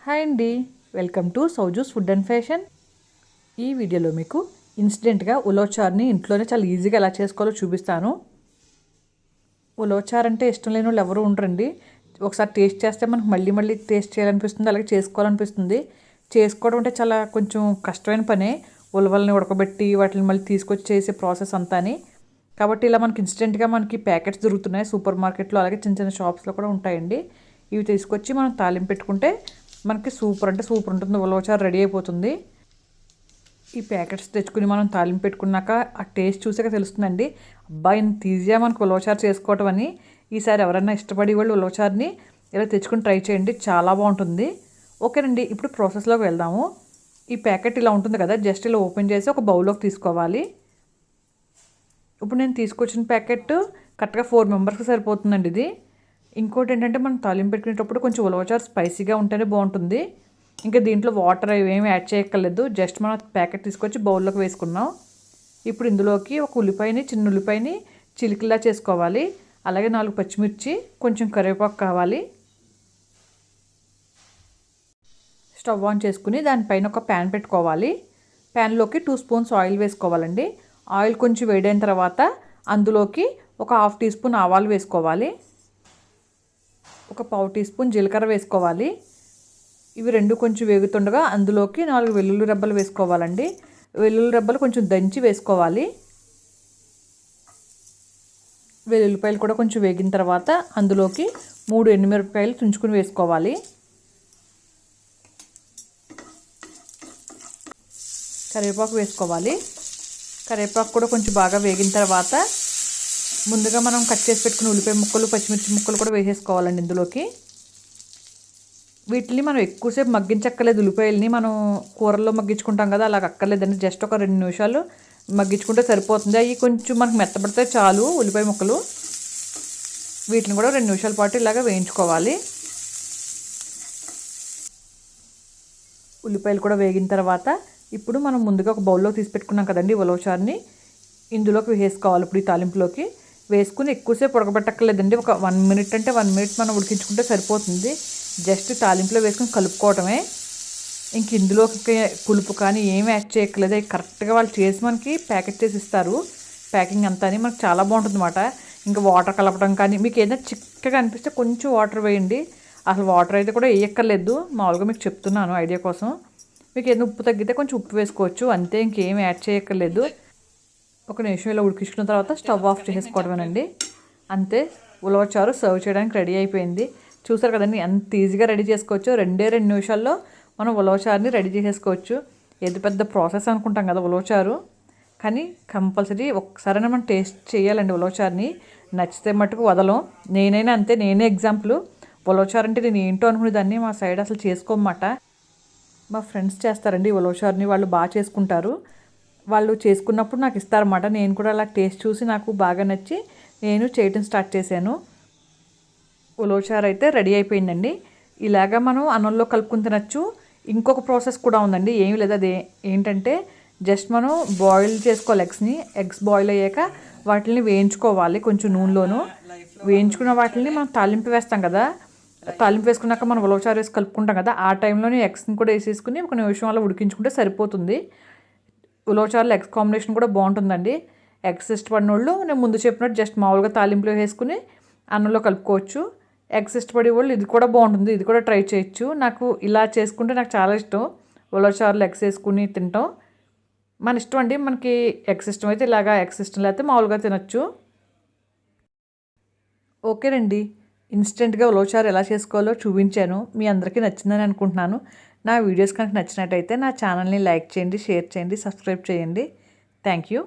Hi అండి, welcome to Sowju's food and fashion. ఈ వీడియోలో మీకు ఇన్స్టెంట్గా ఉలవచారుని ఇంట్లోనే చాలా ఈజీగా ఎలా చేసుకోవాలో చూపిస్తాను. ఉలవచారు అంటే ఇష్టం లేని వాళ్ళు ఎవరు ఉండరండి. ఒకసారి టేస్ట్ చేస్తే మనకు మళ్ళీ మళ్ళీ టేస్ట్ చేయాలనిపిస్తుంది, అలాగే చేసుకోవాలనిపిస్తుంది. చేసుకోవడం అంటే చాలా కొంచెం కష్టమైన పనే. ఉలవల్ని ఉడకబెట్టి వాటిని మళ్ళీ తీసుకొచ్చి చేసే ప్రాసెస్ అంతాని. కాబట్టి ఇలా మనకి ఇన్స్టెంట్గా మనకి ప్యాకెట్స్ దొరుకుతున్నాయి సూపర్ మార్కెట్లో, అలాగే చిన్న చిన్న షాప్స్లో కూడా ఉంటాయండి. ఇవి తీసుకొచ్చి మనం తాలింపు పెట్టుకుంటే మనకి సూపర్ అంటే సూపర్ ఉంటుంది. ఉలవచారు రెడీ అయిపోతుంది. ఈ ప్యాకెట్స్ తెచ్చుకుని మనం తాలింపు పెట్టుకున్నాక ఆ టేస్ట్ చూసాక తెలుస్తుందండి, అబ్బాయి ఇంత ఈజీగా మనకు ఉలవచారు చేసుకోవటం అని. ఈసారి ఎవరైనా ఇష్టపడి వాళ్ళు ఉలవచారుని ఇలా తెచ్చుకుని ట్రై చేయండి, చాలా బాగుంటుంది. ఓకేనండి, ఇప్పుడు ప్రాసెస్లోకి వెళ్దాము. ఈ ప్యాకెట్ ఇలా ఉంటుంది కదా, జస్ట్ ఇలా ఓపెన్ చేసి ఒక బౌల్లోకి తీసుకోవాలి. ఇప్పుడు నేను తీసుకొచ్చిన ప్యాకెట్ కరెక్ట్గా 4 మెంబర్స్కి సరిపోతుందండి ఇది. ఇంకోటి ఏంటంటే మనం తాలింపు పెట్టుకునేటప్పుడు కొంచెం ఉలవచారు స్పైసీగా ఉంటేనే బాగుంటుంది. ఇంకా దీంట్లో వాటర్ ఏమీ యాడ్ చేయక్కర్లేదు, జస్ట్ మనం ప్యాకెట్ తీసుకొచ్చి బౌల్లోకి వేసుకున్నాం. ఇప్పుడు ఇందులోకి ఒక ఉల్లిపాయని, చిన్న ఉల్లిపాయని చిలికిలా చేసుకోవాలి. అలాగే 4 పచ్చిమిర్చి, కొంచెం కరివేపాకు కావాలి. స్టవ్ ఆన్ చేసుకుని దానిపైన ఒక ప్యాన్ పెట్టుకోవాలి. ప్యాన్లోకి 2 స్పూన్స్ ఆయిల్ వేసుకోవాలండి. ఆయిల్ కొంచెం వేడైన తర్వాత అందులోకి ఒక 1/2 టీ స్పూన్ ఆవాలు వేసుకోవాలి. ఒక 1/4 టీ స్పూన్ జీలకర్ర వేసుకోవాలి. ఇవి రెండు కొంచెం వేగుతుండగా అందులోకి 4 వెల్లుల్లి రెబ్బలు వేసుకోవాలండి. వెల్లుల్లి రెబ్బలు కొంచెం దంచి వేసుకోవాలి. వెల్లుల్లిపాయలు కూడా కొంచెం వేగిన తర్వాత అందులోకి 3 ఎండుమిరపకాయలు తుంచుకుని వేసుకోవాలి. కరివేపాకు వేసుకోవాలి. కరివేపాకు కూడా కొంచెం బాగా వేగిన తర్వాత ముందుగా మనం కట్ చేసి పెట్టుకున్న ఉల్లిపాయ ముక్కలు, పచ్చిమిర్చి ముక్కలు కూడా వేసేసుకోవాలండి ఇందులోకి. వీటిని మనం ఎక్కువసేపు మగ్గించక్కర్లేదు. ఉల్లిపాయలని మనం కూరల్లో మగ్గించుకుంటాం కదా, అలాగ అక్కర్లేదండి. జస్ట్ ఒక 2 నిమిషాలు మగ్గించుకుంటే సరిపోతుంది. అవి కొంచెం మనకు మెత్తబడితే చాలు ఉల్లిపాయ ముక్కలు. వీటిని కూడా 2 నిమిషాల పాటు ఇలాగ వేయించుకోవాలి. ఉల్లిపాయలు కూడా వేగిన తర్వాత ఇప్పుడు మనం ముందుగా ఒక బౌల్లో తీసి పెట్టుకున్నాం కదండి ఉలవచారుని, ఇందులోకి వేసుకోవాలి. ఇప్పుడు ఈ తాలింపులోకి వేసుకుని ఎక్కువసేపు ఉడకబెట్టక్కర్లేదండి. ఒక 1 మినిట్ అంటే 1 మినిట్ మనం ఉడికించుకుంటే సరిపోతుంది. జస్ట్ తాలింపులో వేసుకుని కలుపుకోవటమే. ఇంక ఇందులోకి పులుపు కానీ ఏమి యాడ్ చేయక్కర్లేదు. కరెక్ట్గా వాళ్ళు చేసి మనకి ప్యాకెట్ చేసి ఇస్తారు. ప్యాకింగ్ అంతా అని మనకు చాలా బాగుంటుంది అన్నమాట. ఇంకా వాటర్ కలపడం కానీ, మీకు ఏదైనా చిక్కగా అనిపిస్తే కొంచెం వాటర్ వేయండి. అసలు వాటర్ అయితే కూడా వేయక్కర్లేదు, మామూలుగా మీకు చెప్తున్నాను ఐడియా కోసం. మీకు ఏదైనా ఉప్పు తగ్గితే కొంచెం ఉప్పు వేసుకోవచ్చు, అంతే. ఇంకేం యాడ్ చేయక్కర్లేదు. ఒక నిమిషం ఇలా ఉడికించుకున్న తర్వాత స్టవ్ ఆఫ్ చేసుకోవడమేనండి, అంతే. ఉలవచారు సర్వ్ చేయడానికి రెడీ అయిపోయింది. చూసారు కదండి ఎంత ఈజీగా రెడీ చేసుకోవచ్చు. 2 నిమిషాల్లో మనం ఉలవచారుని రెడీ చేసేసుకోవచ్చు. ఏది పెద్ద ప్రాసెస్ అనుకుంటాం కదా ఉలవచారు, కానీ కంపల్సరీ ఒక్కసారైనా మనం టేస్ట్ చేయాలండి ఉలవచారుని. నచ్చితే మటుకు వదలం. నేనైనా అంతే, నేనే ఎగ్జాంపుల్. ఉలవచారు అంటే నేను ఏంటో అనుకునేదాన్ని, మా సైడ్ అసలు చేసుకోమాట. మా ఫ్రెండ్స్ చేస్తారండి ఉలవచారుని, వాళ్ళు బాగా చేసుకుంటారు. వాళ్ళు చేసుకున్నప్పుడు నాకు ఇస్తారన్నమాట. నేను కూడా అలా టేస్ట్ చూసి నాకు బాగా నచ్చి నేను చేయటం స్టార్ట్ చేశాను. ఉలవచారు అయితే రెడీ అయిపోయిందండి. ఇలాగా మనం అన్నంలో కలుపుకుని తినచ్చు. ఇంకొక ప్రాసెస్ కూడా ఉందండి, ఏమీ లేదు. అది ఏంటంటే జస్ట్ మనం బాయిల్ చేసుకోవాలి ఎగ్స్ బాయిల్ అయ్యాక వాటిని వేయించుకోవాలి కొంచెం నూనెలోను. వేయించుకున్న వాటిని మనం తాలింపు వేస్తాం కదా, తాలింపు వేసుకున్నాక మనం ఉలవచారు వేసి కలుపుకుంటాం కదా, ఆ టైంలోనే ఎగ్స్ని కూడా వేసేసుకుని ఒక నిమిషం అలా ఉడికించుకుంటే సరిపోతుంది. ఉలవచారులో ఎగ్స్ కాంబినేషన్ కూడా బాగుంటుందండి. ఎగ్స్ ఇష్టపడిన వాళ్ళు నేను ముందు చెప్పినట్టు జస్ట్ మామూలుగా తాలింపులో వేసుకుని అన్నంలో కలుపుకోవచ్చు. ఎగ్స్ ఇష్టపడే వాళ్ళు ఇది కూడా బాగుంటుంది, ఇది కూడా ట్రై చేయొచ్చు. నాకు ఇలా చేసుకుంటే నాకు చాలా ఇష్టం, ఉలవచారులో ఎగ్స్ వేసుకుని తింటాం. మన ఇష్టం అండి, మనకి ఎగ్స్ ఇష్టం అయితే ఇలాగా, ఎగ్స్ ఇష్టం లేకపోతే మామూలుగా తినచ్చు. ఓకేనండి, ఇన్స్టెంట్గా ఉలవచారు ఎలా చేసుకోవాలో చూపించాను. మీ అందరికీ నచ్చిందని అనుకుంటున్నాను. నా వీడియోస్ కనుక నచ్చినట్టయితే నా ఛానల్ని లైక్ చేయండి, షేర్ చేయండి, సబ్స్క్రైబ్ చేయండి. Thank you.